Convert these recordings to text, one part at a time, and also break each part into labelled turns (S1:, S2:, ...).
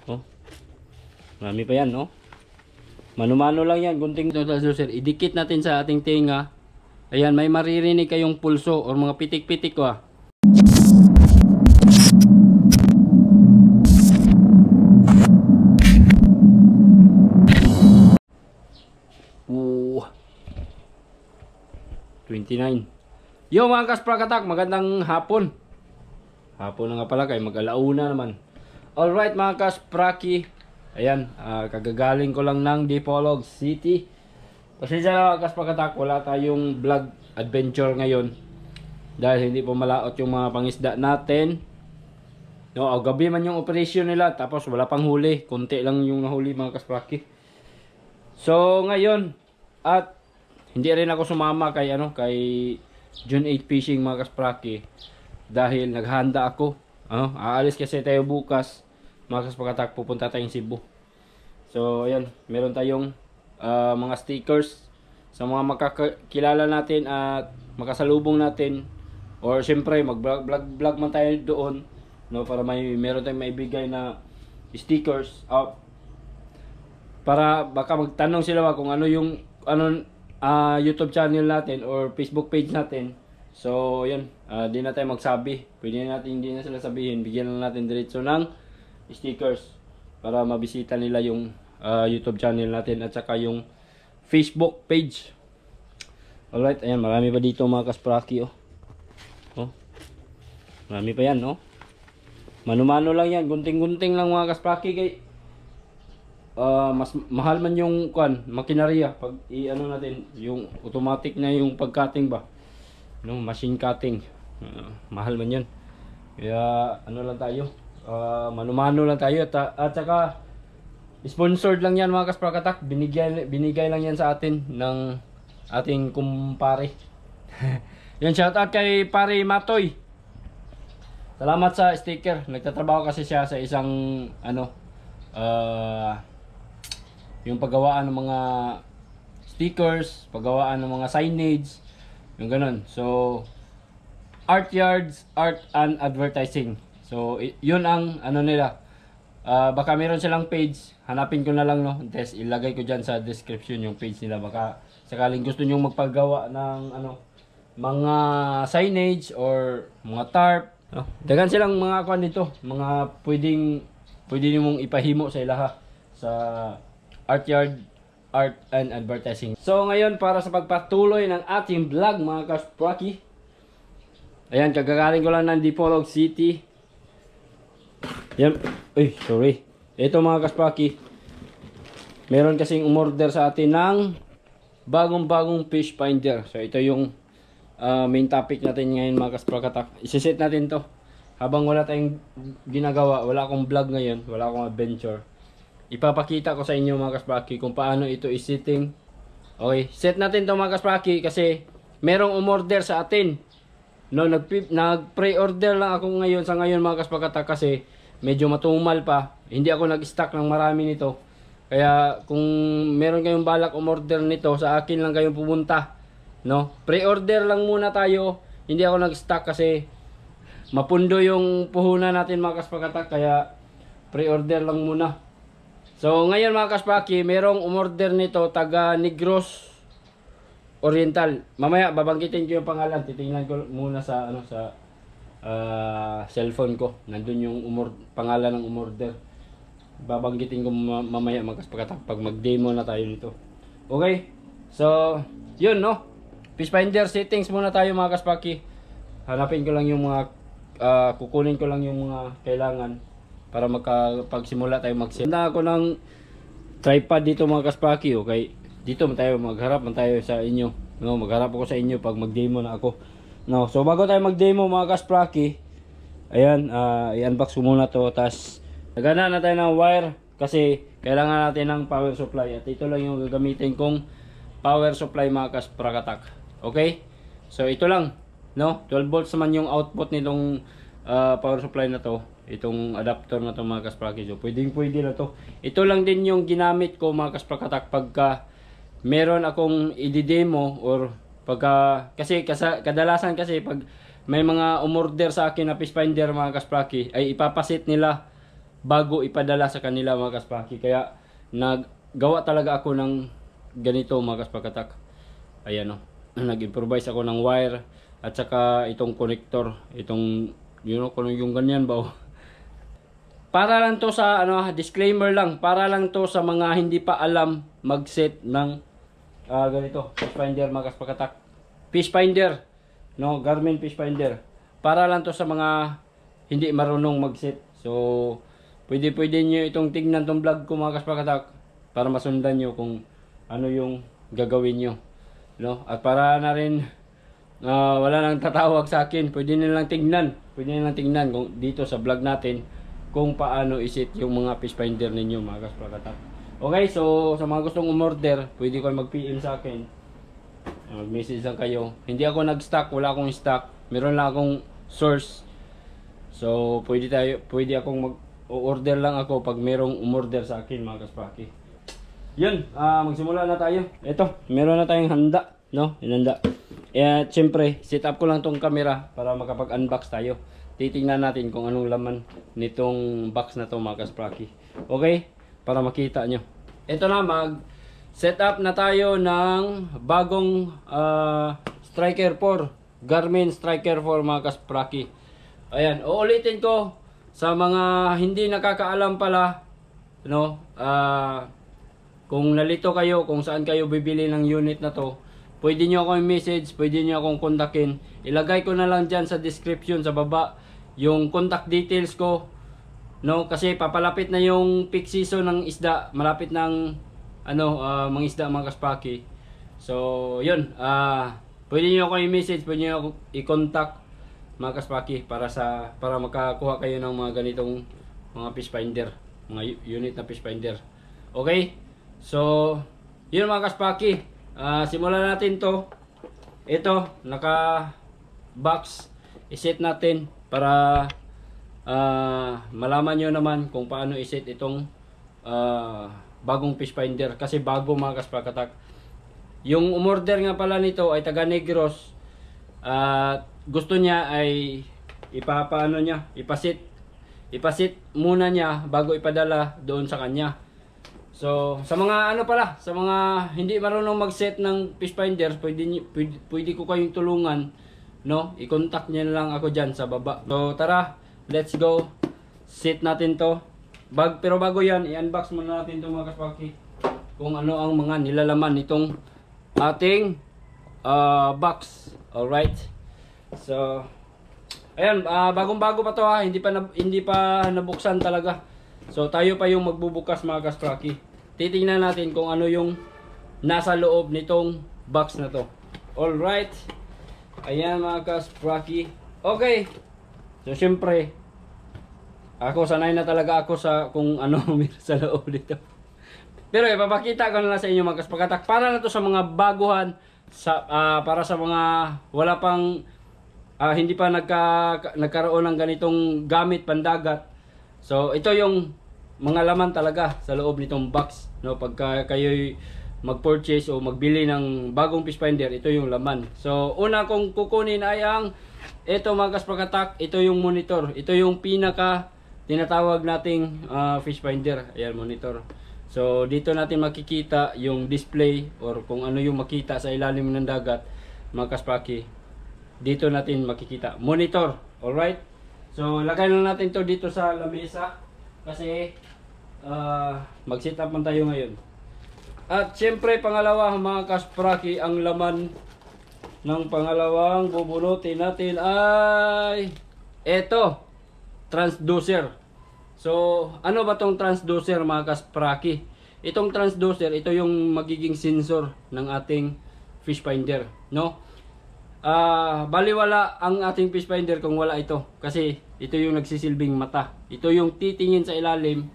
S1: Oh, marami pa yan, no? Mano-mano lang yan, gunting total sir. Idikit natin sa ating tenga. Ayan, may maririnig kayong pulso or mga pitik-pitik ko ah. Ooh. 29. Yo mga kasprakatak, magandang hapon. Hapon na nga pala kay mag-alauna naman. Alright mga kaspraki. Ayan, kagagaling ko lang ng Dipolog City. Pasensya na mga kasprakatak, wala tayong vlog adventure ngayon. Dahil hindi po malaot yung mga pangisda natin. No, gabi man yung operation nila, tapos wala pang huli. Konti lang yung nahuli mga kaspraki. So ngayon, at hindi rin ako sumama kay June 8 Fishing mga kaspraki dahil naghanda ako. Aalis kasi tayo bukas mga kasprakatak, pupunta tayong Cebu. So ayan, meron tayong mga stickers sa mga makakilala natin at makasalubong natin, or syempre mag vlog man tayo doon, no, para meron tayong maibigay na stickers para baka magtanong sila kung ano yung YouTube channel natin or Facebook page natin. So yun, di na tayo magsabi, pwede natin hindi na sila sabihin, bigyan lang natin diretso ng stickers para mabisita nila yung YouTube channel natin at saka yung Facebook page. Alright, ayan, marami pa dito mga kaspraki oh. Marami pa yan, no? Mano-mano lang yan, gunting-gunting lang mga kaspraki kay mas mahal man yung makinarya pag natin yung automatic na yung pag-cutting ba, no, machine cutting, mahal man yan. Kaya lang tayo, mano-mano lang tayo at saka sponsored lang yan mga kasprakatak, binigay lang yan sa atin ng ating kumpare. Yan, shoutout kay Pare Matoy, salamat sa sticker. Nagtatrabaho kasi siya sa isang yung paggawaan ng mga stickers, paggawaan ng mga signage, yung ganun. So Art Yards, Art and Advertising. So yun ang nila. Baka meron silang page, hanapin ko na lang, no. Test, ilagay ko dyan sa description yung page nila. Baka sakaling gusto nyo magpagawa ng mga signage or mga tarp, no? Dagan silang mga dito, mga pwede mong ipahimo sa ilaha sa Art Yard, Art and Advertising. So ngayon, para sa pagpatuloy ng ating vlog mga kaspraki, ayan, kagagaling ko lang ng Dipolog City. Yan, sorry. Ito mga kaspraki, meron kasing umorder sa atin ng bagong fish finder. So ito yung main topic natin ngayon mga kasprakatak. Isiset natin to habang wala tayong ginagawa, wala akong vlog ngayon, wala akong adventure. Ipapakita ko sa inyo mga kaspraki kung paano ito isetting. Okay, set natin to mga kaspraki kasi merong umorder sa atin. No, nag-pre-order lang ako ngayon mga kasprakatak kasi medyo matumal pa. Hindi ako nag-stock ng marami nito. Kaya kung meron kayong balak umorder nito, sa akin lang kayong pumunta. No, pre-order lang muna tayo. Hindi ako nag-stock kasi mapundo yung puhunan natin mga kasprakatak, kaya pre-order lang muna. So ngayon mga kaspraki, merong umorder nito taga Negros Oriental. Mamaya babanggitin ko yung pangalan, titingnan ko muna sa cellphone ko. Nandun yung pangalan ng umorder. Babanggitin ko mamaya mga kasprakatak pag mag-demo na tayo nito. Okay? So yun, no. Fish finder settings muna tayo mga kaspraki. Hanapin ko lang yung mga kukunin ko lang yung mga kailangan para makapagsimula tayo mag-set. Handa ako ng tripod dito mga kaspraki, okay? Dito magharap man tayo sa inyo. No, magharap ako sa inyo pag mag-demo na ako. No, so bago tayo mag-demo mga kaspraki, ayan, i-unbox ko muna to, tas nagana na tayo ng wire kasi kailangan natin ng power supply at ito lang yung gagamitin kong power supply mga kasprakatak. Okay? So ito lang, no? 12 volts naman yung output nitong power supply na to. Itong adapter na to mga kaspraki. So pwede na to. Ito lang din yung ginamit ko mga kasprakatak pagka meron akong i-demo or kasi kadalasan kasi pag may mga umorder sa akin na fish finder mga kaspraki, ay ipapasit nila bago ipadala sa kanila mga kaspaki. Kaya naggawa talaga ako ng ganito mga kaspakatak. Ayan o. Nag-improvise ako ng wire at saka itong connector. Itong, kung yung ganyan ba o. Para lang to sa disclaimer lang, para lang to sa mga hindi pa alam mag-set ng ganito, fish finder mga kaspakatak. Fish finder, no, Garmin fish finder. Para lang to sa mga hindi marunong mag-set. So, pwede niyo itong tingnan tong vlog ko mga kaspakatak para masundan niyo kung ano yung gagawin niyo, no? At para na rin wala nang tatawag sa akin, pwede nilang tingnan kung dito sa vlog natin kung paano iset yung mga fish finder ninyo mga kaspakatak. Okay, so sa mga gustong umorder, pwede kayo mag-PM sa akin. Mag-message lang kayo. Hindi ako nag-stock, wala akong stock. Meron lang akong source. So pwede akong mag-order lang ako pag merong umorder sa akin mga kaspaki. Yun, magsimula na tayo. Ito, meron na tayong handa, no? Hinanda. At syempre, set up ko lang tong camera para makapag-unbox tayo. Titingnan natin kung anong laman nitong box na to mga kaspaki. Okay? Para makita nyo. Ito na, mag-set up na tayo ng bagong Striker 4. Garmin Striker 4 mga kaspraki. Ayan, uulitin ko sa mga hindi nakakaalam pala, no? Kung nalito kayo kung saan kayo bibili ng unit na to, pwede nyo akong message, pwede nyo akong kontakin. Ilagay ko na lang dyan sa description sa baba yung contact details ko, no? Kasi papalapit na yung peak season ng isda, malapit ng mga isda mga kaspaki. So yun, pwede nyo ako i-message, pwede nyo ako i-contact mga kaspaki para makakuha kayo ng mga ganitong mga fish finder, mga unit na fish finder. Okay, so yun mga kaspaki, simulan natin to. Ito, naka box, iset natin para malaman nyo naman kung paano iset itong bagong fish finder. Kasi bago mga kaspakatak. Yung umorder nga pala nito ay taga Negros. At gusto niya ay ipasit muna niya bago ipadala doon sa kanya. So sa mga sa mga hindi marunong mag-set ng fish finder, pwede ko kayong tulungan, no? I-contact niyo lang ako diyan sa baba. So tara, let's go. Set natin to. Pero bago yan, i-unbox muna natin itong mga kaspaki. Kung ano ang mga nilalaman nitong ating box. Alright. So ayan, bagong-bago pa to ha. Hindi pa nabuksan talaga. So tayo pa yung magbubukas mga kaspaki. Titingnan natin kung ano yung nasa loob nitong box na to. Alright. Ayan mga kaspaki. Okay. So syempre, sanay na talaga ako sa kung ano meron sa loob dito. Pero ipapakita ko na lang sa inyo mga kaspakatak. Para na to sa mga baguhan, para sa mga wala pang hindi pa nagkaroon ng ganitong gamit pandagat. So ito yung mga laman talaga sa loob nitong box, no? Pagka kayo mag-purchase o magbili ng bagong fish finder, ito yung laman. So una kong kukunin ay ito mga kaspakatak, ito yung monitor. Ito yung pinaka tinatawag nating fish finder. Ayan, monitor. So dito natin makikita yung display or kung ano yung makita sa ilalim ng dagat mga kaspaki. Dito natin makikita monitor. Alright, so lagay lang natin to dito sa lamesa kasi mag-set up man tayo ngayon. At syempre pangalawa mga kaspraki, ang laman ng pangalawang bubunutin natin ay eto, transducer. So ano ba tong transducer mga kaspraki? Itong transducer, ito yung magiging sensor ng ating fish finder, no? Baliwala ang ating fish finder kung wala ito, kasi ito yung nagsisilbing mata. Ito yung titingin sa ilalim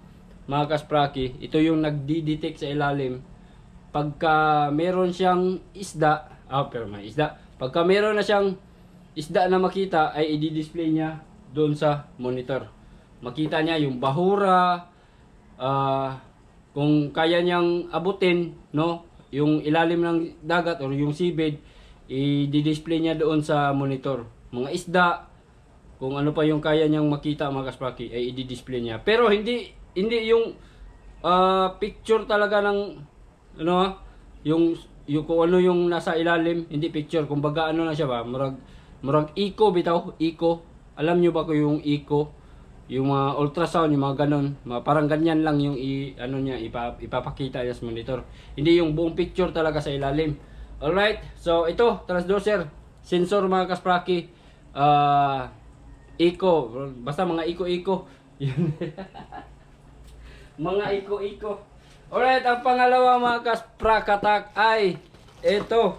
S1: mga kaspraki. Ito yung nagdi-detect sa ilalim pagka meron siyang isda, pero may isda. Pagka meron na siyang isda na makita, ay i-display niya doon sa monitor. Makita niya yung bahura, kung kaya niyang abutin, no, yung ilalim ng dagat or yung seabed, i-display niya doon sa monitor. Mga isda, kung ano pa yung kaya niyang makita mga kaspraki ay i-display niya. Pero hindi yung picture talaga ng ano yung kung ano yung nasa ilalim, hindi picture. Kumbaga ano na siya ba, murag eco bitaw, eco. Alam niyo ba ko yung eco? Yung mga ultrasound, yung mga ganon, parang ganyan lang yung ano niya, ipapakita niya sa monitor. Hindi yung buong picture talaga sa ilalim. Alright, so ito, transducer, sensor mga kaspraki, eco, basta mga eco-eco. Mga eco-eco. Alright, ang pangalawa mga kasprakatak ay ito,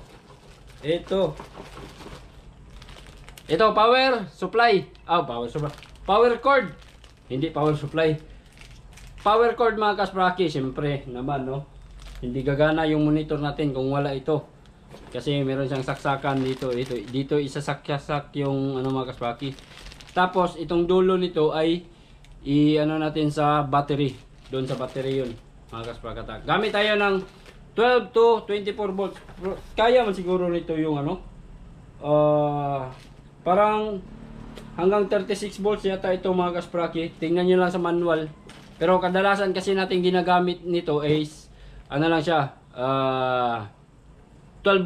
S1: power supply. Power supply. Power cord. Hindi power supply. Power cord mga kaspraki. Siyempre naman no. Hindi gagana yung monitor natin kung wala ito. Kasi meron siyang saksakan dito. Dito isasak-sak yung ano mga kaspraki. Tapos itong dulo nito ay i-ano natin sa battery. Doon sa battery yun mga kasprakatak. Gamit tayo ng 12 to 24 volts. Kaya man siguro nito yung ano. Parang hanggang 36 volts yata ito mga kaspraki. Tingnan nyo lang sa manual. Pero kadalasan kasi natin ginagamit nito is ano lang siya, 12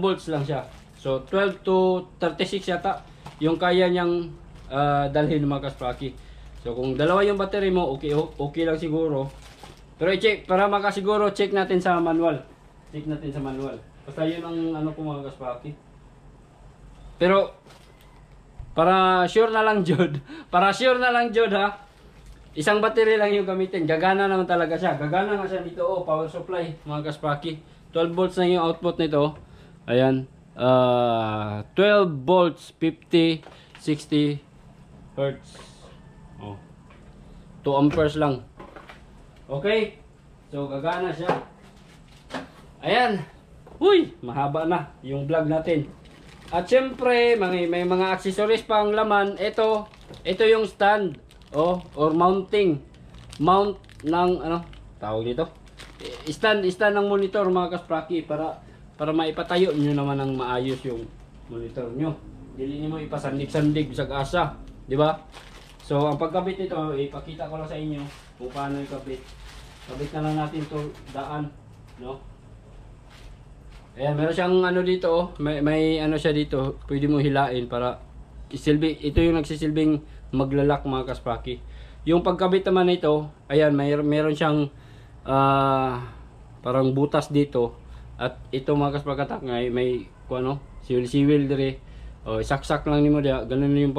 S1: volts lang siya. So 12 to 36 yata yung kaya niyang dalhin mga kaspraki. So kung dalawa yung battery mo, okay lang siguro. Pero i-check, para makasiguro, check natin sa manual. Check natin sa manual. Basta yun ang ano ko mga kaspraki. Pero para sure na lang Jod. Para sure na lang Jod ha. Isang battery lang yung gamitin. Gagana naman talaga siya. Gagana nga siya dito. Power supply mga kaspraki. 12 volts na yung output nito. Ayan. 12 volts 50 60 hertz. 2 amperes lang. Okay. So gagana siya. Ayan. Uy, mahaba na yung vlog natin. At syempre, may mga accessories pang laman. Ito yung stand or mounting. Mount ng ano, tawag dito. Stand ng monitor mga kaspraki para maipatayo niyo naman ng maayos yung monitor niyo. Dili niyo mo ipasandig-sandig sa asa, di ba? So, ang pagkabit nito, ipakita ko lang sa inyo kung paano ikabit. Kabit na lang natin 'to daan, no? Ayan, meron siyang ano dito, may ano siya dito, pwede mo hilain para ito yung nagsisilbing maglalak mga kaspraki. Yung pagkabit naman nito, ayan, meron siyang parang butas dito. At ito mga kasprakatak, may ano, siwil-siwil dire. Saksak lang nimo dia, ganun yung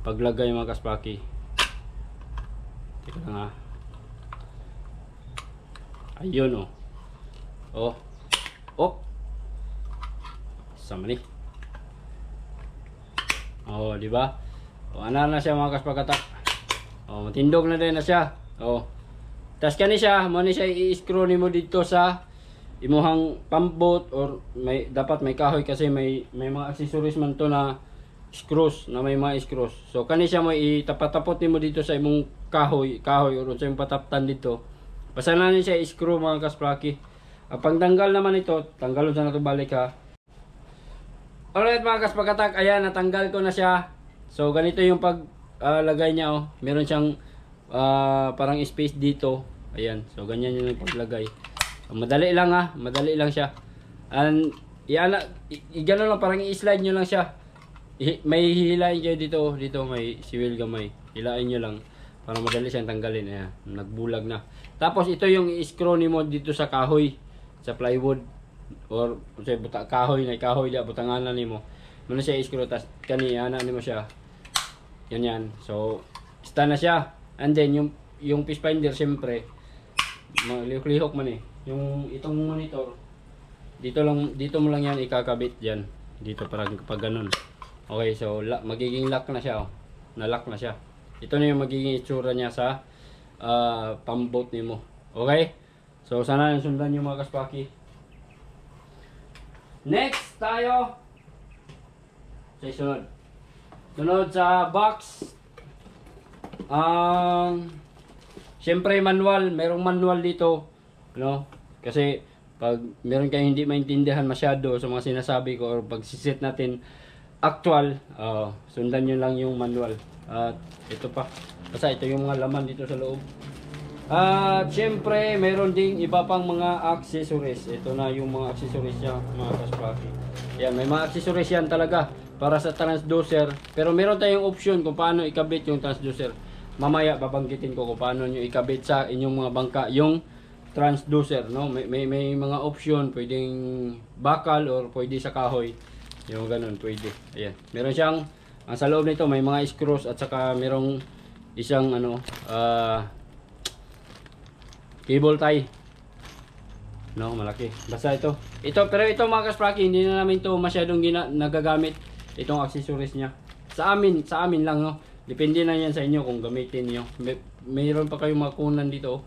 S1: paglagay mga kaspraki. Teka lang ha. Ayun sama ni. Di ba? Ana na siya mga kasprakatak. Matindog na din na siya. Tas kani siya, mo ni siya i-screw nimo dito sa imuhang pambot or dapat may kahoy kasi may mga accessories man to na screws na may mga screws. So kani siya mo itapatapot nimo dito sa imong kahoy or sa imong pataptan dito. Basta na ni siya i-screw mga kaspraki. Ang pagtanggal naman ito, tanggalon sa nato balik ha. Alright mga kasprakatak, ayan, natanggal ko na siya. So ganito yung paglagay niya Meron siyang parang space dito. Ayan, so ganyan yung paglagay. Madali lang madali lang siya. And gano'n lang, parang i-slide nyo lang siya. May hihilain kayo dito may siwil gamay. Hilain nyo lang para madali siyang tanggalin. Ayan, nagbulag na. Tapos ito yung i-screw nimo dito sa kahoy, sa plywood or sa kahoy dia butanganan nimo. Muna siya i-screw tas ana nimo siya. Yan. So stand na siya. And then yung fish finder syempre malihok man yung itong monitor dito mo lang yan ikakabit diyan dito para pag ganun. Okay, so magiging lock na siya na-lock na siya. Ito na yung magiging itsura niya sa pambot nimo. Okay, so sana yung sundan yung mga kaspraki. Next tayo sa sunod sa box. Siyempre manual, merong manual dito, no? Kasi pag meron kayong hindi maintindihan masyado sa mga sinasabi ko or pag siset natin actual, sundan nyo lang yung manual. At ito pa, kasi ito yung mga laman dito sa loob. At syempre meron ding iba pang mga accessories. Ito na yung mga accessories niya, mga kaspraki. Yan, may mga accessories yan talaga para sa transducer. Pero meron tayong option kung paano ikabit yung transducer. Mamaya babanggitin ko kung paano nyo ikabit sa inyong mga bangka yung transducer, no? May mga option, pwedeng bakal or pwede sa kahoy. Yung ganun, pwede. Ayan. Meron siyang, ang sa loob nito may mga screws at saka merong isang cable tie. No, malaki. Basta ito. Pero ito mga kaspraki, hindi na namin to masyadong nagagamit itong accessories niya. Sa amin lang, no. Depende na yan sa inyo kung gamitin niyo. Mayroon pa kayong makunan dito,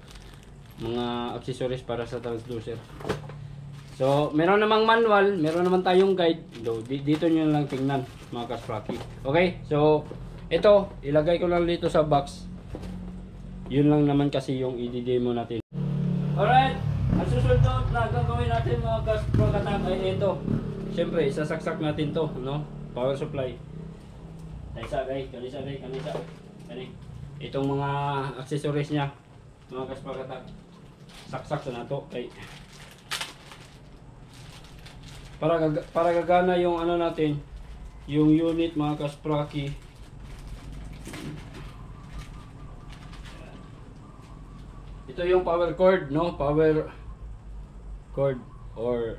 S1: mga accessories para sa transducer. So, meron namang manual, meron naman tayong guide. Dito niyo lang tingnan, mga kaspraki. Okay? So, ito, ilagay ko lang dito sa box. Yun lang naman kasi yung i-demo natin. Alright, ang susunod na gagawin natin mga kasprakatak ay ito. Siyempre, sasaksak natin to, no? Power supply. Kanisa. Itong mga accessories niya, mga kasprakatak. Saksak na to kay para gagana yung ano natin, yung unit mga kaspraki. Ito yung power cord, no? Power cord or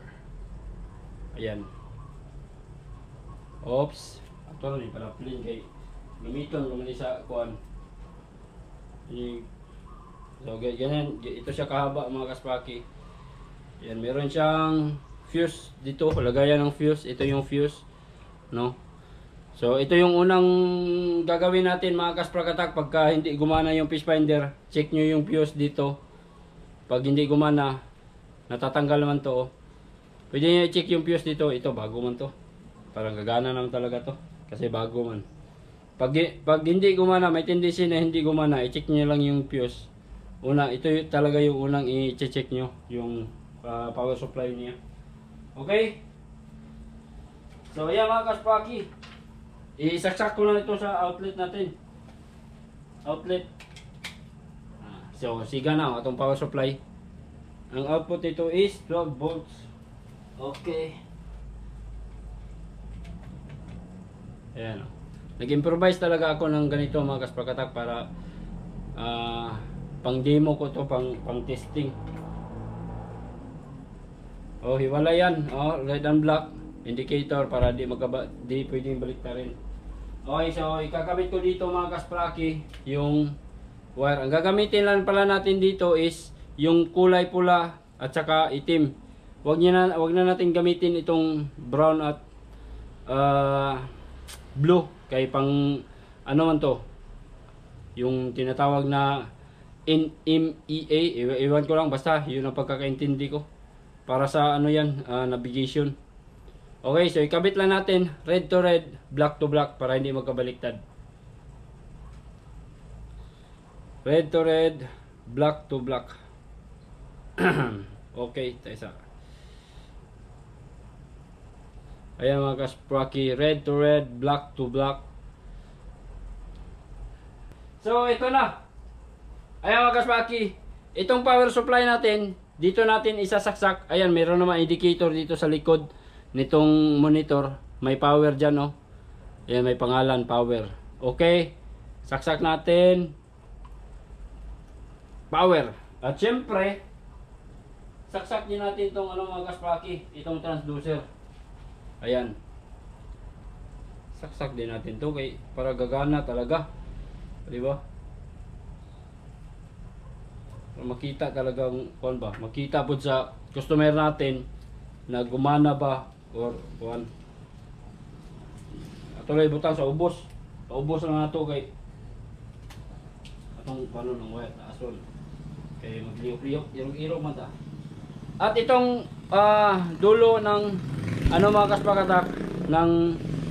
S1: ayan. Oops. Actually, para plain kay gamiton naman sa kuan. So ganyan, ito siya kahaba mga kaspraki. Yan, meron siyang fuse dito, lagayan ng fuse. Ito yung fuse, no? So ito yung unang gagawin natin mga kasprakatak. Pagka hindi gumana yung fish finder, check nyo yung fuse dito. Pag hindi gumana, natatanggal naman to. Pwede nyo i-check yung fuse dito. Ito, bago man to. Parang gagana naman talaga to, kasi bago man. Pag hindi gumana, may tendency na hindi gumana, i-check nyo lang yung fuse. Ito talaga yung unang i-check nyo, yung power supply niya. Okay? So ayan mga kaspraki, isaksak ko na ito sa outlet natin. Outlet. So siga na itong power supply. Ang output nito is 12 volts. Okay. Ayan. Nag-improvise talaga ako ng ganito mga kasprakatak para pang demo ko to, pang testing. Oh, hiwala yan. Oh, red and black indicator para di pwedeng baliktarin. Okay, so ikakabit ko dito mga kaspraki yung wire. Ang gagamitin lang pala natin dito is yung kulay pula at saka itim. Wag na natin gamitin itong brown at blue, kay pang ano man to, yung tinatawag na NMEA, iwan ko lang, basta yun ang pagkakaintindi ko. Para sa ano yan, navigation. Okay, so ikabit lang natin red to red, black to black para hindi magkabaliktad. Red to red, black to black. Okay, tayo sa ayan mga kaspraki, red to red, black to black. So ito na. Ayan mga kaspraki, itong power supply natin, dito natin isasaksak. Ayan, meron naman indicator dito sa likod nitong monitor. May power dyan, no? Ayan, may pangalan, power. Okay, saksak natin. Power. At syempre, saksak din natin itong ano mga kaspraki, itong transducer. Ayan. Saksak din natin to kay para gagana talaga. Di ba? Para makita talagang kuan ba? Makita po sa customer natin na gumana ba or kuan. Atuloy butang sa ubos. Paubos na nato kay atong paano ng wire na asol. Kay magliyok-liyok, irog-irog man ta. At itong dulo ng ano mga kasprakatak ng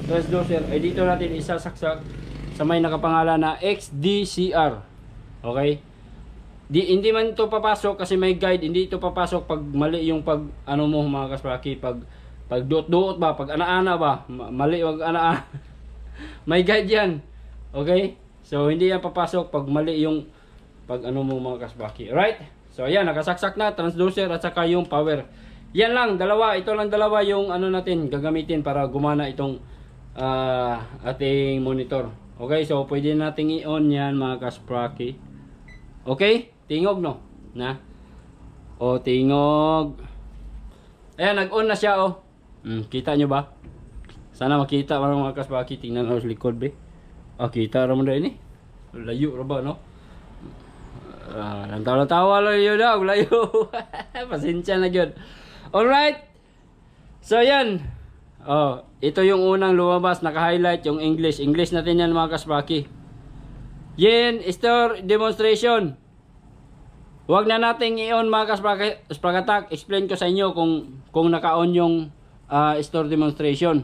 S1: transducer ay dito natin isasaksak sa may nakapangalan na XDCR. Okay? Hindi man ito papasok kasi may guide, hindi ito papasok pag mali yung pag ano mo mga kaspraki, pag Pag duot-duot ba, pag ana-ana ba, mali wag ana-ana. May guide yan. Okay? So hindi yan papasok pag mali yung pag ano mo mga kasbaki. Alright? So ayan, nakasaksak na transducer at saka yung power. Yan lang, dalawa, ito lang dalawa yung ano natin gagamitin para gumana itong ating monitor. Okay, so pwede nating i-on yan mga kaspraki. Okay, tingog no? Na? O, tingog. Ayan, nag-on na siya oh. Kita nyo ba? Sana makita mga kaspraki. Tingnan ako sa likod be. Kita naman na ini. Layo ba no? Lantaw-tawa lang yun daw, layo. Pasensya na yun. Alright. So yan. Oh, ito yung unang lumabas, naka-highlight yung English. English natin yan mga kaspraki. Yan, store demonstration. Huwag na nating i-on mga kasprakatak. Explain ko sa inyo kung naka-on yung store demonstration.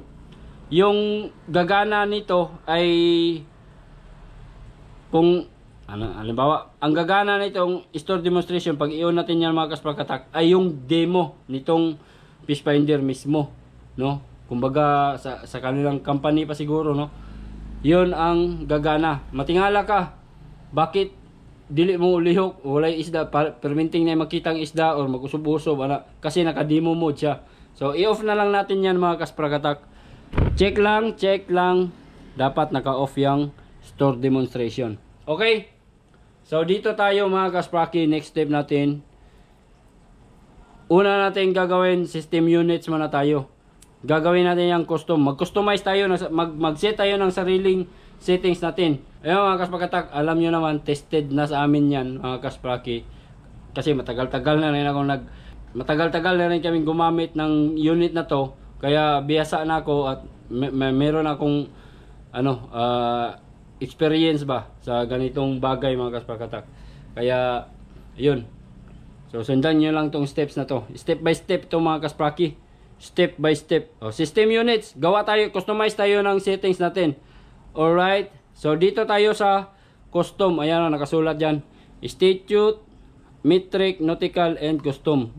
S1: Yung gagana nito ay kung halimbawa, ang gagana nitong store demonstration pag i-on natin yan mga kasprakatak ay yung demo nitong fish finder mismo, no? Kumbaga sa kanilang company pa siguro, no? 'Yun ang gagana. Matingala ka. Bakit dili mo lihok, walay isda, perminting na makitang isda or mag-usub-usub ana kasi naka-demo mode siya. So i-off na lang natin yan mga kasprakatak. Check lang. Dapat naka-off yung store demonstration. Okay? So dito tayo mga kaspraki, next step natin. Una natin gagawin, system units muna tayo. Gagawin natin yung custom. Mag-customize tayo, mag-set tayo ng sariling settings natin. Ayun mga kasprakatak, alam nyo naman, tested na sa amin yan mga kaspraki. Kasi matagal-tagal na rin kaming gumamit ng unit na to. Kaya biyasa na ako at meron akong experience ba sa ganitong bagay mga kasprakatak. Kaya yun. So sundan nyo lang tong steps na to. Step by step to mga kaspraki. Step by step. System units. Gawa tayo, customize tayo ng settings natin. Alright. So dito tayo sa custom. Ayan o, nakasulat dyan. Statute, metric, nautical, and custom.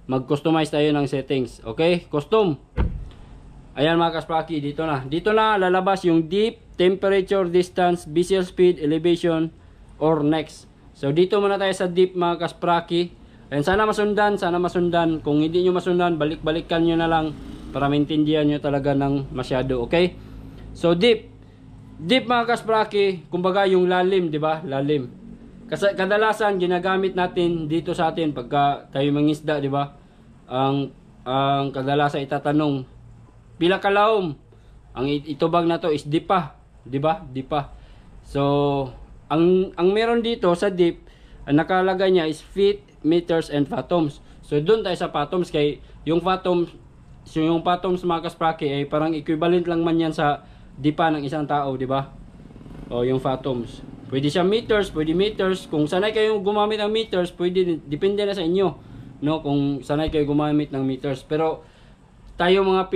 S1: Mag-customize tayo ng settings. Okay? Custom. Ayan mga kaspraki, dito na lalabas yung deep, temperature, distance, visual speed, elevation, or next. So dito muna tayo sa deep mga kaspraki. Ayan, sana masundan. Kung hindi nyo masundan, balik-balikan nyo na lang para maintindihan nyo talaga ng masyado. Okay? So deep mga kaspraki, kumbaga yung lalim, di ba? Lalim. Kasi kadalasan ginagamit natin dito sa atin pagka tayo mangisda, di ba? Ang kadalasan itatanong, pila kalawom? Ang itubag na to is dipa, di ba? Dipa. So, ang meron dito sa deep, ang nakalagay niya is feet, meters, and fathoms. So, doon tayo sa fathoms kay yung fathoms mga kaspraki ay parang equivalent lang man yan sa dipa ng isang tao, di ba? O yung fathoms. Pwede siya meters, pwede meters. Kung sanay kayo gumamit ng meters, pwede, depende na sa inyo, no? Kung sanay kayo gumamit ng meters. Pero tayo mga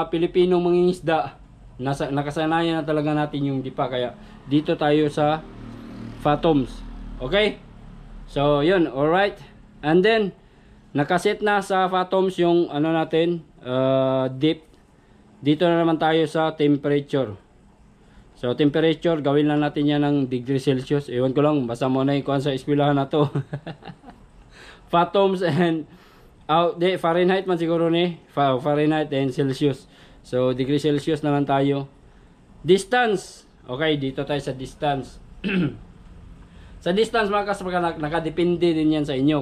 S1: Pilipino mangingisda, nakasanayan na talaga natin yung dipa, kaya dito tayo sa fathoms. Okay? So, yun, alright. And then, nakaset na sa fathoms yung natin, deep. Dito na naman tayo sa temperature. So, temperature, gawin lang natin yan ng degree Celsius. Ewan ko lang, basta mo na yung kuhan sa eskwelahan na to. Fathoms and Fahrenheit man siguro ni. Fahrenheit and Celsius. So, degree Celsius naman tayo. Distance. Okay, dito tayo sa distance. Sa distance mga kasprakatak, nakadepende din yan sa inyo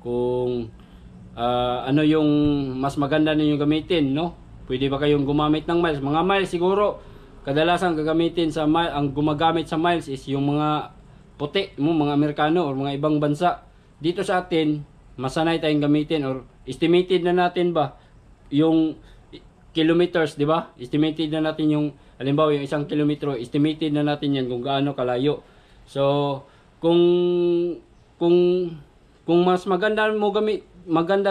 S1: kung ano yung mas maganda ninyo gamitin, no? Pwede ba kayong gumamit ng miles? Mga miles siguro, kadalasan gagamitin sa miles, ang gumagamit sa miles is yung mga puti, mga Amerikano or mga ibang bansa. Dito sa atin, masanay tayong gamitin or estimated na natin ba yung kilometers, di ba? Estimated na natin yung, halimbawa yung 1 kilometro, estimated na natin yan kung gaano kalayo. So, kung mas maganda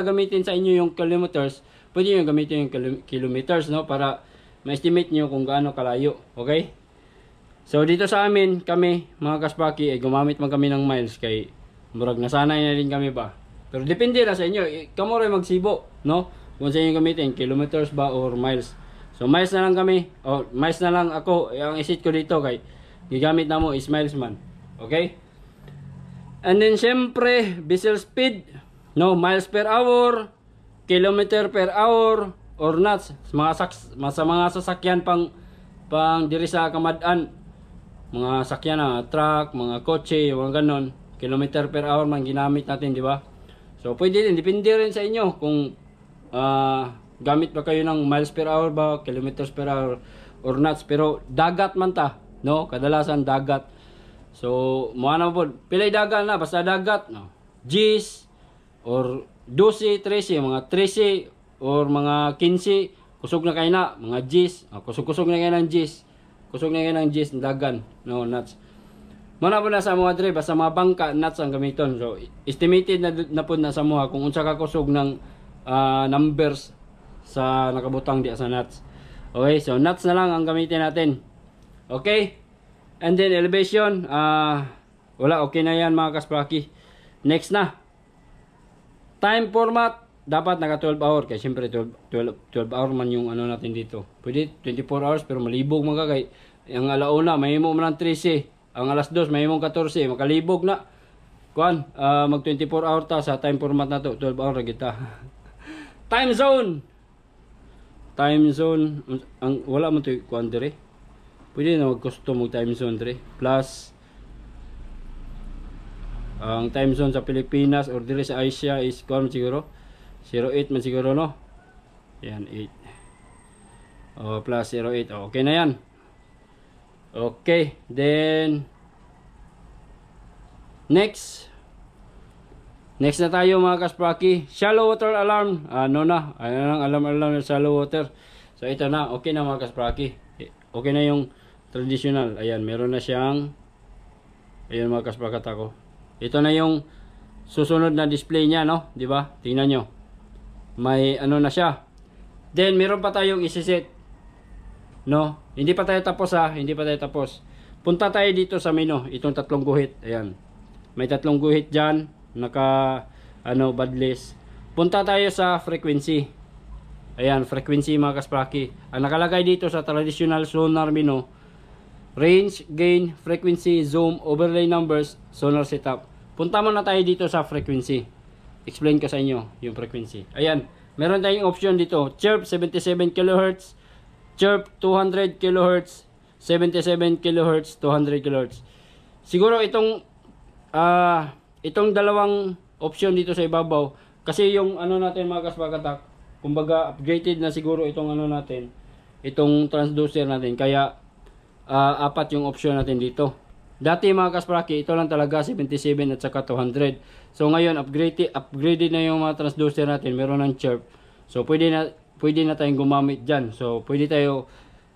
S1: gamitin sa inyo yung kilometers, pwede nyo gamitin yung kilometers, no? Para ma-estimate nyo kung gaano kalayo. Okay? So, dito sa amin, kami, mga kaspraki, gumamit man kami ng miles kay murag nasanay na rin kami ba. Pero depende na sa inyo. Kamu rin magsibo, no? kung saan yung gamitin, kilometers ba or miles. So miles na lang kami, o miles na lang ako, ang isit ko dito kay gigamit na mo is miles man. Okay? And then syempre, vessel speed, no, miles per hour, kilometer per hour, or knots. Sa mga sasakyan pang diri sa Kamad-an, mga sakyan na truck, mga kotse, mga ganon, kilometer per hour man ginamit natin, di ba? So pwede din, depende rin sa inyo kung gamit ba kayo ng miles per hour ba, kilometers per hour, or knots. Pero dagat man ta, no? Kadalasan dagat. So mo na po, pilay dagat na, basta dagat, no? G's or 12, 13, mga 13 or mga 15, kusog na kayo na, mga G's, kusog na kayo ng G's, kusog na kayo ng G's, dagan, no, nuts. Muna po na sa mga dre, basta mga bangka, nuts ang gamiton. So, estimated na po na sa mga kung unsa ka kusog ng numbers sa nakabutang di sa nuts. Okay, so nuts na lang ang gamitin natin. Okay, and then elevation, wala, okay na yan mga kaspraki. Next na, time format, dapat naka 12 hour kaya siyempre 12 hour man yung ano natin dito. Pwede 24 hours pero malibog mga kay ang alauna mahimo man ng 13, ang alas 2 mahimo 14, makalibog na. Kuan, mag 24 hour ta sa time format na to, 12 hour ra kita. Time zone. Time zone ang wala man to kuan dire. Pwede na mag-custom mo time zone dire. Plus ang time zone sa Pilipinas or dire sa Asia is kuan siguro 08 man siguro, no? Yan, 8. Plus 08. Okay na yan. Okay. Then, next na tayo mga kaspraki. Shallow water alarm. Ano na? Ano lang alarm ng shallow water. So, ito na. Okay na mga kaspraki. Okay na yung traditional. Ayan, meron na siyang, ayan mga kasprakat ako. Ito na yung susunod na display niya, no? Diba? Tingnan nyo. May ano na siya. Then meron pa tayong isiset, no? Hindi pa tayo tapos ha, hindi pa tayo tapos. Punta tayo dito sa menu, itong tatlong guhit. Ayan. May tatlong guhit diyan, naka ano badlist. Punta tayo sa frequency. Ayan, frequency mga kaspraki. Ang nakalagay dito sa traditional sonar menu, range, gain, frequency, zoom, overlay numbers, sonar setup. Punta muna tayo dito sa frequency. Explain ko sa inyo yung frequency. Ayan, meron tayong option dito. Chirp 77 kHz, chirp 200 kHz, 77 kHz, 200 kHz. Siguro itong dalawang option dito sa ibabaw kasi yung ano natin mga kasbakatak, kumbaga upgraded na siguro itong ano natin, itong transducer natin. Kaya apat yung option natin dito. Dati mga kaspraki, ito lang talaga 77 at saka 200. So ngayon upgraded na yung mga transducer natin, meron ng chirp. So pwede na tayong gumamit diyan. So pwede tayo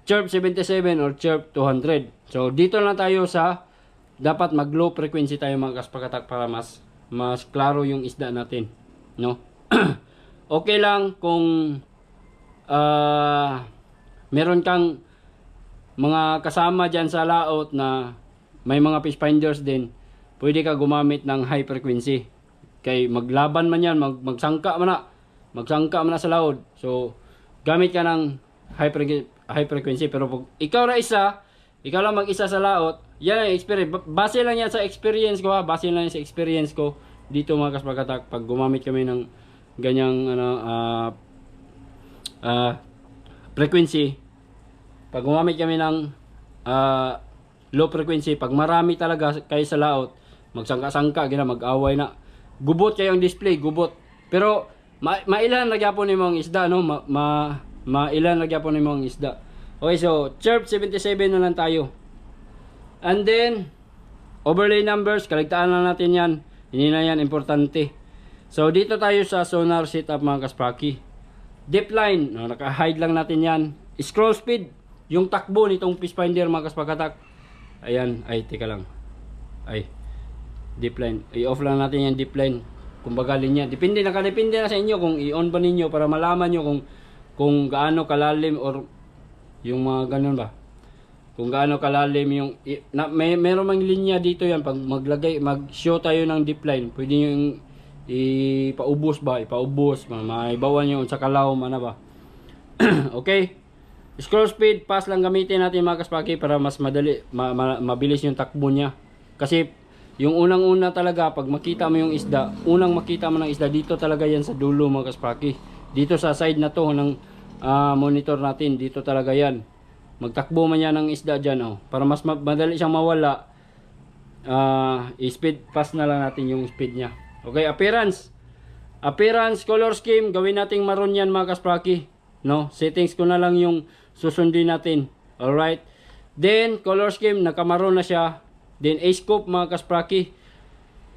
S1: chirp 77 or chirp 200. So dito lang tayo sa dapat mag low frequency tayo mga kasprakatak para mas klaro yung isda natin, no? Okay lang kung meron kang mga kasama diyan sa laot na may mga fish finders din, pwede ka gumamit ng high frequency. Kay maglaban man yan, magsangka man na sa laod. So, gamit ka ng high frequency. Pero pag ikaw lang mag-isa sa laot, yan ang experience. Base lang yan sa experience ko ha. Base lang yan sa experience ko dito mga kasbakatak. Pag gumamit kami ng ganyang frequency, pag gumamit kami ng low frequency, pag marami talaga kayo sa laot, magsangka-sangka, mag-away na. Gubot kayo ang display, gubot. Pero, mailan nagyapon ni mong isda, no? Mailan nagyapon ni mong isda. Okay, so, chirp 77 na lang tayo. And then, overlay numbers, kaligtaan na natin yan. Hindi na yan importante. So, dito tayo sa sonar setup mga kaspraki. Depth line, no, naka-hide lang natin yan. Scroll speed, yung takbo nitong fish finder mga kaspakatak. Ayan, ay teka lang. Ay, deep line. I-off lang natin yung deep line. Kumbaga linya. Depende na sa inyo kung i-on ba ninyo para malaman nyo kung gaano kalalim or yung mga ganun ba. Kung gaano kalalim yung meron mang linya dito yan pag mag-show tayo ng deep line. Pwede nyo ipaubos ba, ipaubos, maibawan yung sa kalaw, mana ba. Okay. Scroll speed, fast lang gamitin natin mga kaspaki para mas madali, mabilis yung takbo niya. Kasi yung unang-una talaga, pag makita mo yung isda, unang makita mo ng isda, dito talaga yan sa dulo mga kaspaki. Dito sa side na to ng monitor natin, dito talaga yan. Magtakbo man yan ng isda dyan, oh. Para mas madali siyang mawala, i-speed fast na lang natin yung speed niya. Okay, appearance, color scheme, gawin nating maroon yan mga kaspaki. No, settings ko na lang yung susundin natin. Alright. Then, color scheme, nakamaroon na siya. Then, A-scope mga kaspraki.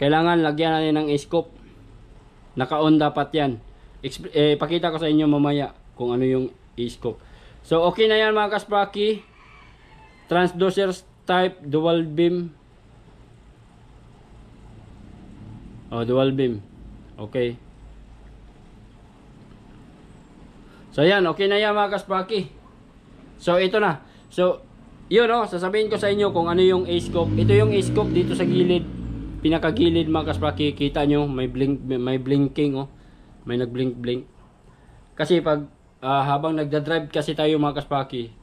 S1: Kailangan lagyan natin ng A-scope. Naka-on dapat yan. Pakita ko sa inyo mamaya kung ano yung A-scope. So, okay na yan mga kaspraki. Transducer type, dual beam. Dual beam. Okay. So yan, okay na yan mga kaspraki. So ito na. So yun sasabihin ko sa inyo kung ano yung A-scope. Ito yung A-scope dito sa gilid, pinakagilid mga kaspraki. Kita nyo may blinking may nag-blink. Kasi pag habang nagda-drive kasi tayo mga kaspraki,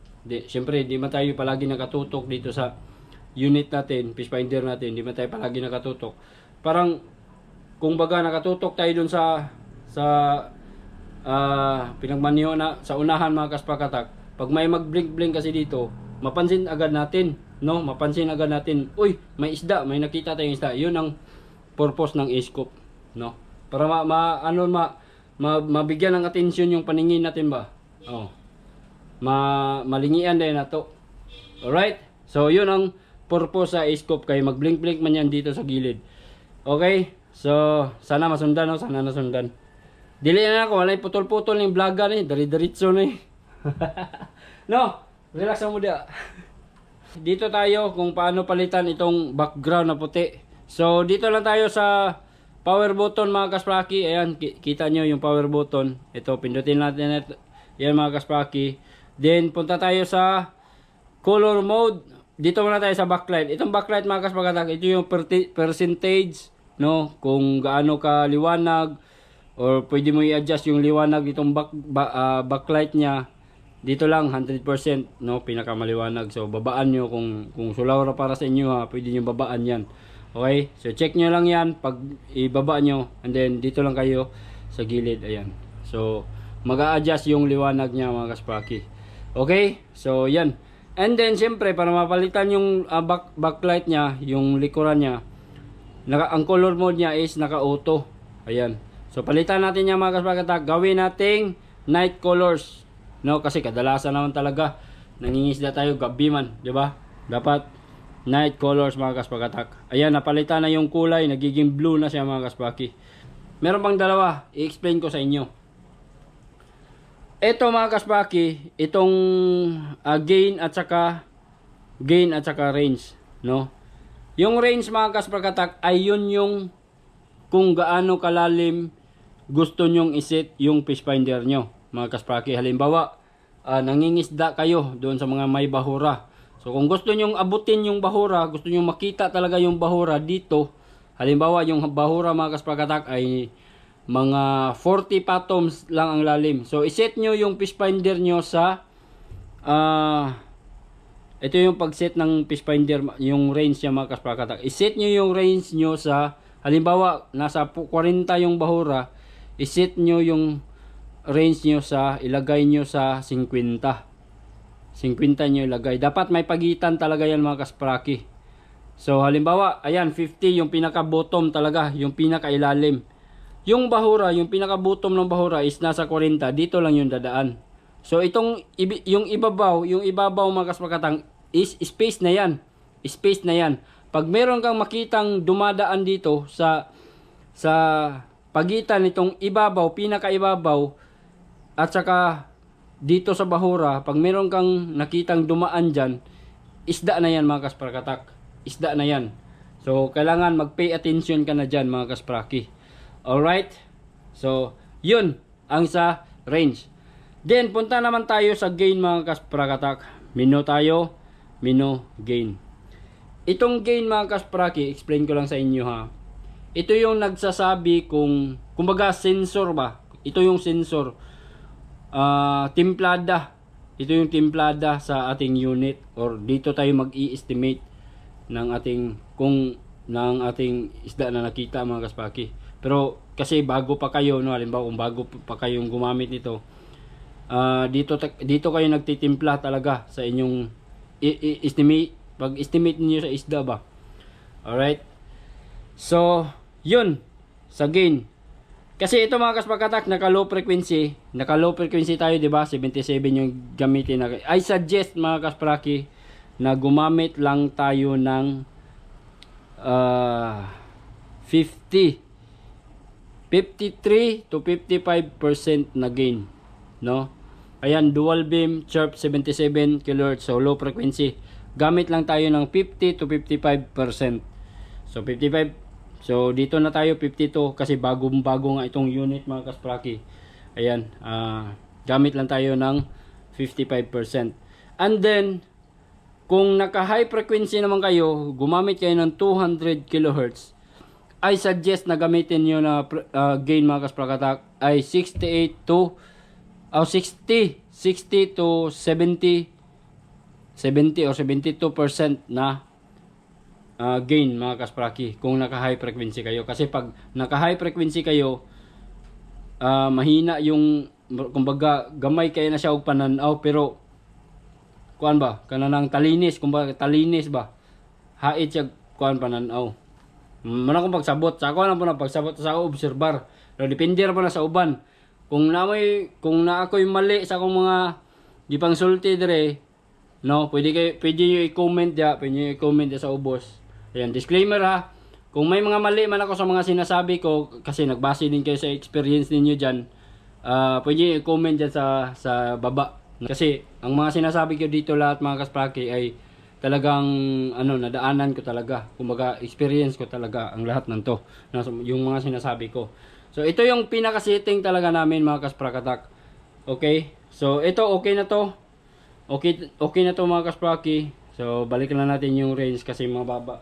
S1: syempre di man tayo palagi nakatutok dito sa unit natin, fish finder natin, di man tayo palagi nakatutok. Parang kung baga nakatutok tayo dun sa pinagmanyo na sa unahan mga kaspakatak. Pag may mag-blink kasi dito, mapansin agad natin, no? Mapansin agad natin, uy, may isda, may nakita tayong isda. 'Yun ang purpose ng A-scope, no? Para mabigyan ng atensyon yung paningin natin ba? Malingian din nato. Alright? So 'yun ang purpose sa A-scope, kay mag-blink man yan dito sa gilid. Okay? So sana masundan, no? Sana nasundan. Dili na ako, walay putol-putol ng vlogger ni, dari-diritso ni. No, relax mo dia. Dito tayo kung paano palitan itong background na puti. So dito lang tayo sa power button mga kaspraki. Ayan, kita nyo yung power button. Ito, pindutin natin ito. Yan mga kaspraki. Then punta tayo sa color mode. Dito muna tayo sa backlight. Itong backlight mga kaspraki, ito yung percentage, no, kung gaano ka liwanag. Or pwede mo i-adjust yung liwanag itong backlight niya. Dito lang 100%, no, pinakamaliwanag. So babaan nyo kung sulawra para sa inyo, pwede nyo babaan yan. Okay? So check nyo lang yan pag ibaba nyo, and then dito lang kayo sa gilid. Ayan. So mag-a-adjust yung liwanag niya mga kaspraki. Okay? So yan. And then siyempre para mapalitan yung backlight niya, yung likuran niya, ang color mode niya is naka-auto. Ayan. So palitan natin yung mga kaspakatak, gawin nating night colors, no, kasi kadalasan naman talaga nangingisda tayo gabi man, di ba? Dapat night colors mga kaspakatak. Ayan, napalitan na yung kulay, nagiging blue na siya mga kaspaki. Meron pang dalawa, i-explain ko sa inyo. Ito mga kaspaki, itong gain at saka range, no? Yung range mga kaspakatak ay yun yung kung gaano kalalim gusto nyong iset yung fish finder nyo mga kaspraki. Halimbawa, nangingisda kayo doon sa mga may bahura. So kung gusto nyong abutin yung bahura, gusto nyong makita talaga yung bahura dito, halimbawa yung bahura mga kasprakatak ay mga 40 fathoms lang ang lalim. So iset nyo yung fish finder nyo sa ito yung pagset ng fish finder, yung range niya mga kasprakatak. Iset nyo yung range nyo sa, halimbawa nasa 40 yung bahura, iset nyo yung range nyo sa, ilagay nyo sa 50 nyo ilagay. Dapat may pagitan talaga yan mga kaspraki. So halimbawa, ayan 50 yung pinaka bottom talaga, yung pinaka ilalim. Yung bahura, yung pinaka bottom ng bahura is nasa 40, dito lang yung dadaan. So itong yung ibabaw mga kaspakatang is space na yan. Space na yan. Pag meron kang makitang dumadaan dito sa pagitan nitong ibabaw, pinakaibabaw at saka dito sa bahura, pag meron kang nakitang dumaan dyan, isda na yan mga kasprakatak. Isda na yan. So kailangan mag-pay attention ka na dyan mga kaspraki. Alright? So yun ang sa range. Then punta naman tayo sa gain mga kasprakatak. Menu tayo. Menu gain. Itong gain mga kaspraki, explain ko lang sa inyo ha. ito yung nagsasabi kung kumbaga sensor ba. Ito yung sensor. Timplada. Ito yung timplada sa ating unit, or dito tayo mag-i-estimate ng ating isda na nakita, mga kaspaki. Pero kasi bago pa kayo, no, halimbawa kung bago pa kayong gumamit nito, dito kayo nagtitimpla talaga sa inyong estimate, pag-estimate niyo sa isda ba. Alright, so yun sa gain. Kasi ito mga kaspakatak, naka low frequency tayo, di ba? 77 yung gamitin na. I suggest mga kaspraki na gumamit lang tayo ng 53 to 55% na gain, no? Ayan, dual beam, chirp 77 kHz, so low frequency. Gamit lang tayo ng 50 to 55%. So 55. So dito na tayo 52 kasi bagong-bago nga itong unit mga kaspraki. Ayan, gamit lang tayo ng 55%. And then kung naka high frequency naman kayo, gumamit kayo ng 200 kHz, I suggest na gamitin nyo na gain mga kasprakatak ay 60 to 70 or 72% na gain mga kaspraki kung naka high frequency kayo. Kasi pag naka high frequency kayo, mahina yung, kumbaga gamay kayo na siya og pananaw, pero kuan ba kanang talinis, kumbaga talinis ba, hait siya kuan pananaw. Mana kung pagsabot sa ako lang po na pagsabot sa obserbar, pero depende ra po na sa uban. Kung na ako'y mali sa akong mga gipangsulti dire, no, pwede niyo i-comment sa ubos. Ayan, disclaimer ha. Kung may mga mali man ako sa mga sinasabi ko, kasi nagbase din kayo sa experience ninyo dyan, pwede niyo i-comment dyan sa baba. Kasi ang mga sinasabi ko dito lahat mga kaspraki ay talagang nadaanan ko talaga. Kumbaga experience ko talaga ang lahat ng to, yung mga sinasabi ko. So ito yung pinaka-setting talaga namin mga kasprakatak. Okay? So ito okay na to. Okay na to mga kaspraki. So balikan na natin yung range kasi mababa.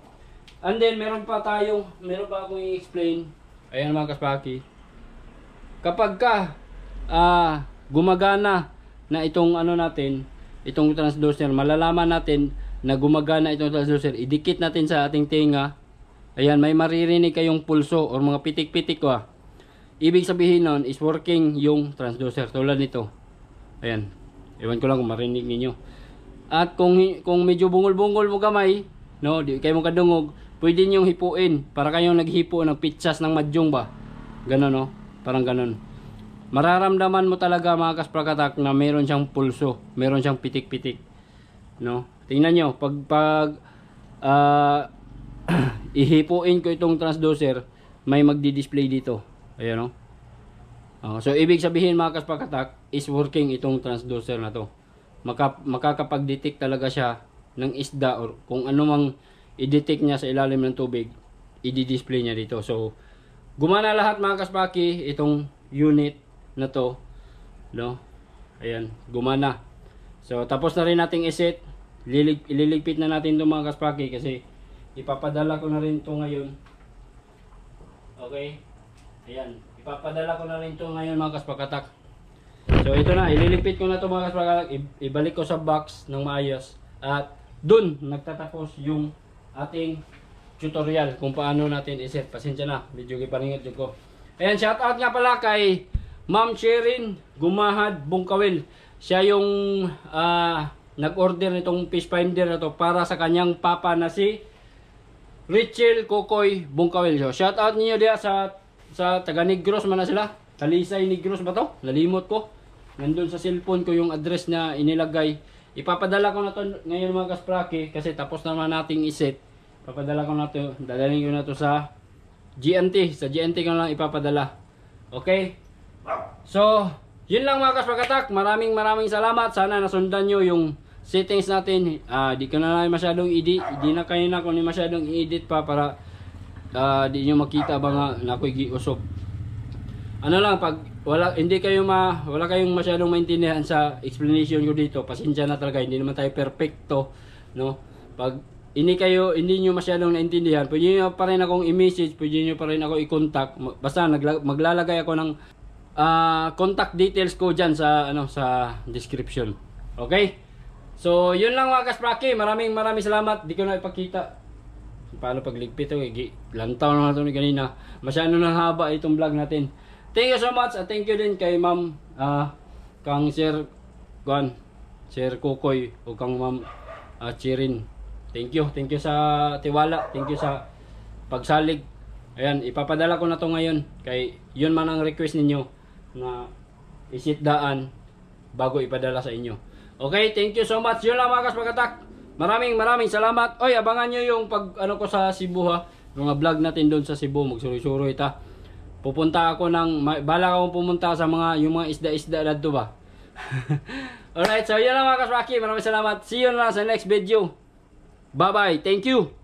S1: And then meron pa akong i-explain. Ayan mga kaspraki. Kapag ka gumagana na itong itong transducer, malalaman natin na gumagana itong transducer, idikit natin sa ating tenga. Ayan, may maririnig kayong pulso or mga pitik-pitik ko. Ibig sabihin nun is working yung transducer, tulad nito. Ayan, ewan ko lang kung marinig ninyo. At kung medyo bungol-bungol mo gamay, no, di kayo mo kadungog, pwede niyong hipuin para kayong naghipo ng pitsas ng madyong ba. Ganon, no, parang ganon. Mararamdaman mo talaga mga kasprakatak na meron siyang pulso, meron siyang pitik-pitik, no. Tingnan nyo, pag ihipuin ko itong transducer, may magdi-display dito. Ayan, no. So ibig sabihin mga kasprakatak is working itong transducer na to. Makakapag-detect talaga siya ng isda or kung ano mang i-detect niya sa ilalim ng tubig, i-display niya dito. So gumana lahat mga kaspraki itong unit na to, no. Ayan, gumana. So tapos na rin nating iset. Ililigpit na natin itong mga kaspraki kasi ipapadala ko na rin ito ngayon. Okay, ayan, ipapadala ko na rin ito ngayon mga kasprakatak. So ito na, ililigpit ko na ito mga kasprakatak. Ibalik ko sa box ng maayos. At dun nagtatapos yung ating tutorial kung paano natin iset. Pasensya na, medyo kiparingit ko. Ayan, shoutout nga pala kay Ma'am Sherin Gumahad Bungkawil. Siya yung nag-order nitong fish finder na to para sa kanyang papa na si Richel Kokoy Bungkawil. So shoutout niyo dia sa taga Negros man na sila. Talisay Negros ba to? Nalimot ko. Nandun sa cellphone ko yung address na inilagay. Ipapadala ko na to ngayon mga kaspraki kasi tapos naman nating iset. Papadala ko na to, dadalhin ko na to sa GNT. Sa GNT ko lang ipapadala. Okay? So, yun lang mga kasprakatak. Maraming salamat. Sana nasundan nyo yung settings natin. Di ko na lang masyadong edit. Di na kayo na kung masyadong i-edit pa para di nyo makita ba nga na ako'y giusok. Ano lang, pag wala kayong masyadong maintindihan sa explanation ko dito, pasensya na talaga, hindi naman tayo perfecto, no. Pag hindi nyo masyadong naintindihan, pwede nyo pa rin akong i-message, pwede nyo pa rin ako i-contact. Basta maglalagay ako ng contact details ko dyan sa, sa description. Okay? So, yun lang mga kaspraki. Maraming salamat. Di ko na ipakita. Paano pagligpit ito? Lantaw na ito ni kanina. Masyado na haba itong vlog natin. Thank you so much. At thank you din kay ma'am, kang Sir Kukoy o kang ma'am Chirin. Thank you sa tiwala. Thank you sa pagsalig. Ayan, ipapadala ko na to ngayon. Kay yun man ang request ninyo na isitdaan bago ipadala sa inyo. Okay, thank you so much. Yun lang mga kasmagatak. Maraming salamat. Oy, abangan nyo yung ko sa Cebu ha. Mga vlog natin doon sa Cebu. Magsuroy-suroy ta. Pupunta ako bala akong pumunta sa yung mga isda-isda dito ba. Alright, so yun lang mga kasmaki. Maraming salamat. See you na sa next video. Bye-bye. Thank you.